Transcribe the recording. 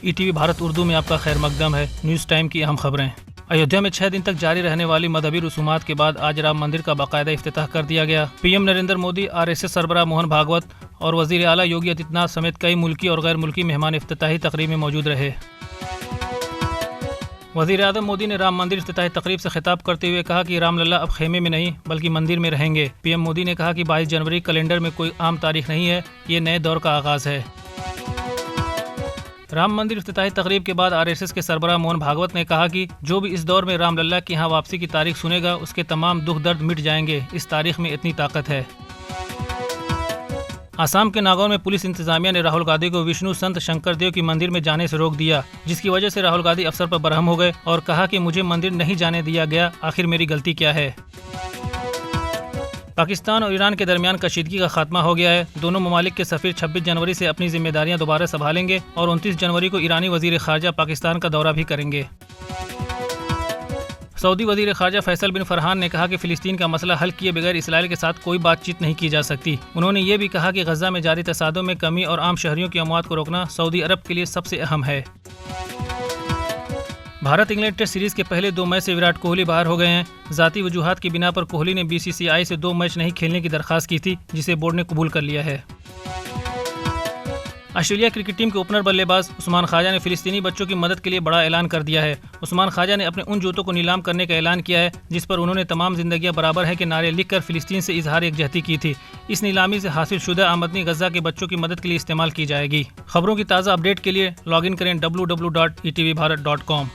ETV Bharat Urdu में आपका खैर मकदम है। न्यूज़ टाइम की अहम खबरें। अयोध्या में 6 दिन तक जारी रहने वाली मजहबी रसूमात के बाद आज राम मंदिर का बाकायदा इफ्तिताह कर दिया गया। पीएम नरेंद्र मोदी, आरएसएस सरबराह मोहन भागवत और वजीर आला योगी आदित्यनाथ समेत कई मुल्की और गैर मुल्की मेहमान इफ्तिताही तकरीब में मौजूद रहे। वज़ीर आज़म मोदी ने राम मंदिर इफ्तिताही तकरीब से खिताब करते हुए कहा कि रामलला अब खेमे में नहीं बल्कि मंदिर में रहेंगे। पीएम मोदी ने कहा कि 22 जनवरी कैलेंडर में कोई आम तारीख नहीं है, ये नए दौर का आगाज़ है। राम मंदिर इफ्तिताही तकरीब के बाद आरएसएस के सरबराह मोहन भागवत ने कहा कि जो भी इस दौर में रामलला की यहाँ वापसी की तारीख सुनेगा उसके तमाम दुख दर्द मिट जाएंगे। इस तारीख में इतनी ताकत है। आसाम के नागौर में पुलिस इंतजामिया ने राहुल गांधी को विष्णु संत शंकर देव की मंदिर में जाने से रोक दिया, जिसकी वजह से राहुल गांधी अफसर पर बरहम हो गए और कहा कि मुझे मंदिर नहीं जाने दिया गया, आखिर मेरी गलती क्या है। पाकिस्तान और ईरान के दरमियान कशीदगी का खात्मा हो गया है। दोनों ममालिक के सफीर 26 जनवरी से अपनी जिम्मेदारियां दोबारा संभालेंगे और 29 जनवरी को ईरानी वजीर खारजा पाकिस्तान का दौरा भी करेंगे। सऊदी वजीर खारजा फैसल बिन फरहान ने कहा कि फ़िलिस्तीन का मसला हल किए बगैर इसराइल के साथ कोई बातचीत नहीं की जा सकती। उन्होंने ये भी कहा कि गजा में जारी तसादुम में कमी और आम शहरियों की अमवात को रोकना सऊदी अरब के लिए सबसे अहम है। भारत इंग्लैंड टेस्ट सीरीज के पहले 2 मैच से विराट कोहली बाहर हो गए हैं। ज़ाती वजूहात की बिना पर कोहली ने बीसीसीआई से 2 मैच नहीं खेलने की दरख्वास्त की थी, जिसे बोर्ड ने कबूल कर लिया है। ऑस्ट्रेलिया क्रिकेट टीम के ओपनर बल्लेबाज उस्मान ख्वाजा ने फ़िलिस्तीनी बच्चों की मदद के लिए बड़ा ऐलान कर दिया है। उस्मान ख्वाजा ने अपने उन जूतों को नीलाम करने का ऐलान किया है जिस पर उन्होंने तमाम जिंदगियां बराबर है के नारे लिखकर फ़िलिस्तीन से इजहार यकजहती की थी। इस नीलामी से हासिल शुदा आमदनी गजा के बच्चों की मदद के लिए इस्तेमाल की जाएगी। खबरों की ताज़ा अपडेट के लिए लॉगिन करें www.etvbharat.com।